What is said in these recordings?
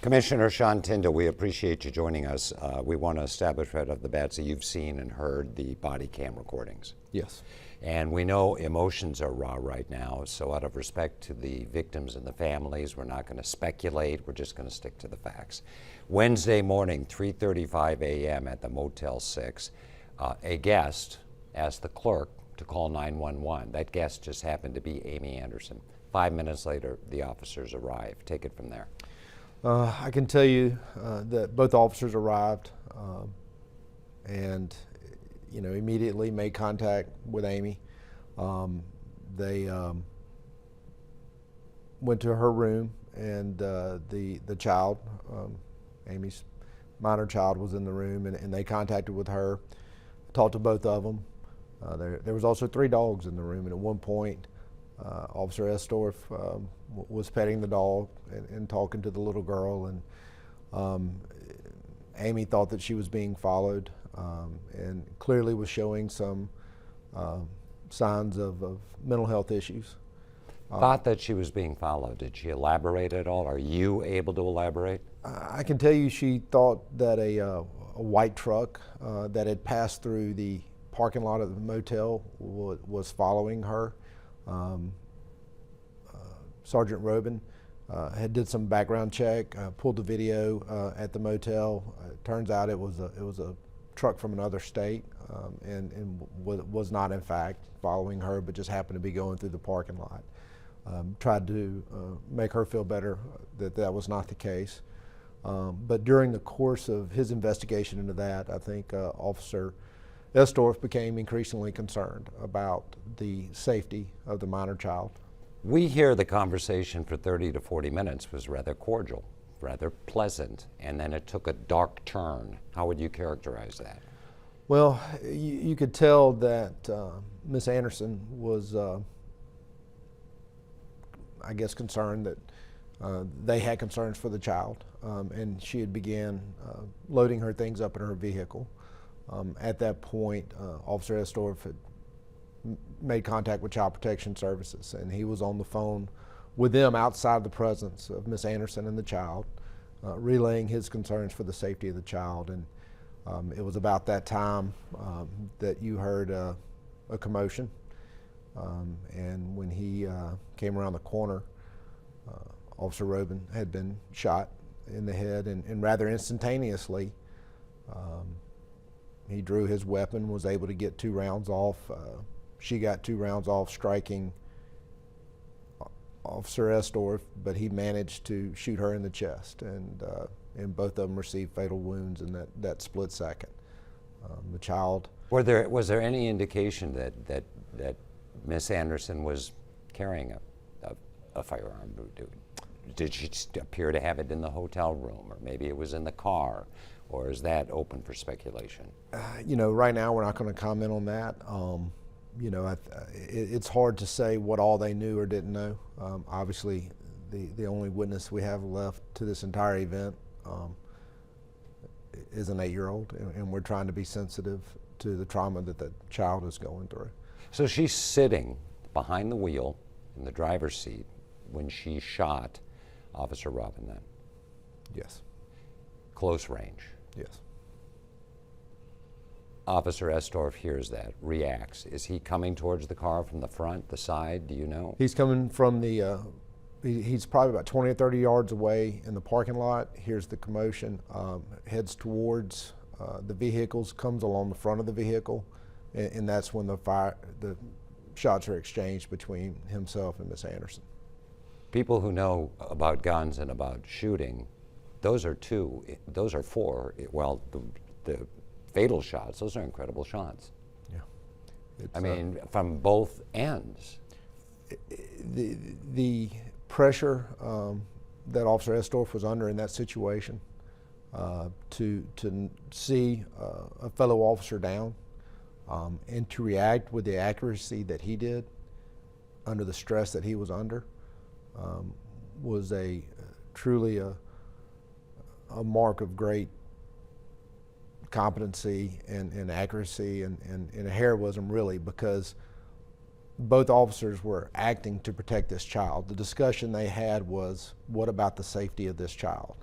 Commissioner Sean Tindell, we appreciate you joining us. We want to establish right off the bat that you've seen and heard the body cam recordings. Yes. And we know emotions are raw right now, so out of respect to the victims and the families, we're not going to speculate, we're just going to stick to the facts. Wednesday morning, 3:35 a.m. at the Motel 6, a guest asked the clerk to call 911. That guest just happened to be Amy Anderson. 5 minutes later, the officers arrived. Take it from there. I can tell you that both officers arrived and immediately made contact with Amy. They went to her room, and the child, Amy's minor child, was in the room, and they contacted with her, talked to both of them. There was also 3 dogs in the room, and at one point Officer Estorff was petting the dog and talking to the little girl, and Amy thought that she was being followed and clearly was showing some signs of mental health issues. Thought that she was being followed. Did she elaborate at all? Are you able to elaborate? I can tell you she thought that a white truck that had passed through the parking lot of the motel was following her. Sergeant Robin had did some background check, pulled the video at the motel. Turns out it was a truck from another state, and was not in fact following her, but just happened to be going through the parking lot. Tried to make her feel better that was not the case. But during the course of his investigation into that, I think Officer Estorff became increasingly concerned about the safety of the minor child. We hear the conversation for 30 to 40 minutes was rather cordial, rather pleasant, and then it took a dark turn. How would you characterize that? Well, you could tell that Miss Anderson was, I guess, concerned that they had concerns for the child, and she had began loading her things up in her vehicle. At that point, Officer Estorff had made contact with Child Protection Services, and he was on the phone with them outside the presence of Miss Anderson and the child, relaying his concerns for the safety of the child. And it was about that time that you heard a commotion, and when he came around the corner, Officer Robin had been shot in the head, and rather instantaneously he drew his weapon, was able to get 2 rounds off. She got 2 rounds off, striking Officer Estorff, but he managed to shoot her in the chest, and both of them received fatal wounds in that split second. The child. Was there any indication that Miss Anderson was carrying a firearm? Did she appear to have it in the hotel room, or maybe it was in the car, or is that open for speculation? Right now we're not going to comment on that. It's hard to say what all they knew or didn't know. Obviously, the only witness we have left to this entire event is an 8-year-old, and we're trying to be sensitive to the trauma that the child is going through. So she's sitting behind the wheel in the driver's seat when she shot Officer Robin then? Yes. Close range? Yes. Officer Estorff hears that, reacts. Is he coming towards the car from the front, the side? Do you know? He's coming from the, he's probably about 20 or 30 yards away in the parking lot, hears the commotion, heads towards the vehicles, comes along the front of the vehicle, and that's when the shots are exchanged between himself and Miss Anderson. People who know about guns and about shooting, those are 4, well, the fatal shots, those are incredible shots. Yeah. I mean, from both ends. The pressure that Officer Estorff was under in that situation, to see a fellow officer down, and to react with the accuracy that he did under the stress that he was under, was truly a mark of great competency and accuracy and heroism, really, because both officers were acting to protect this child. The discussion they had was, what about the safety of this child?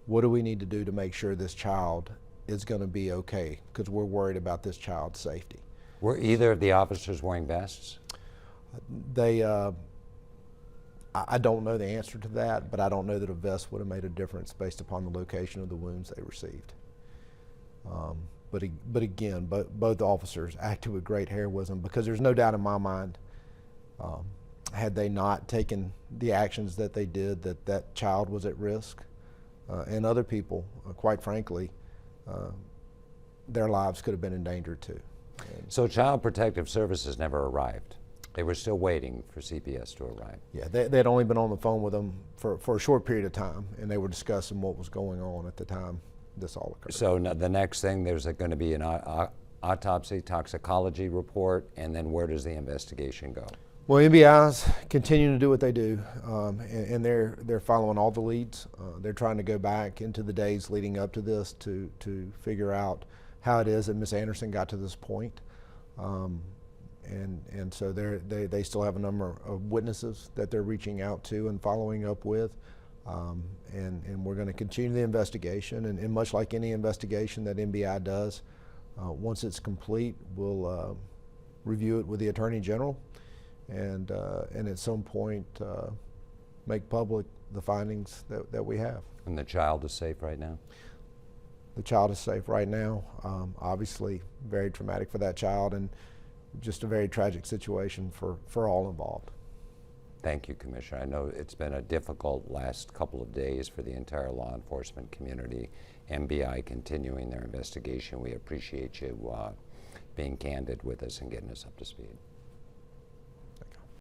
what do we need to do to make sure this child is going to be okay, because we're worried about this child's safety. Were either of the officers wearing vests? I don't know the answer to that, but I don't know that a vest would have made a difference based upon the location of the wounds they received. But again, both officers acted with great heroism, because there's no doubt in my mind, had they not taken the actions that they did, that child was at risk, and other people, quite frankly, their lives could have been in danger too. So Child Protective Services never arrived. They were still waiting for CPS to arrive. Yeah, they had only been on the phone with them for a short period of time, and they were discussing what was going on at the time this all occurred. So the next thing, there's going to be an autopsy toxicology report, and then where does the investigation go? Well, NBI's continuing to do what they do, and they're following all the leads. They're trying to go back into the days leading up to this to figure out how it is that Miss Anderson got to this point. And so they still have a number of witnesses that they're reaching out to and following up with. And we're going to continue the investigation. And much like any investigation that NBI does, once it's complete, we'll review it with the Attorney General, and at some point make public the findings that we have. And the child is safe right now? The child is safe right now. Obviously very traumatic for that child, and just a very tragic situation for all involved. Thank you, Commissioner. I know it's been a difficult last couple of days for the entire law enforcement community. NBI continuing their investigation. We appreciate you being candid with us and getting us up to speed.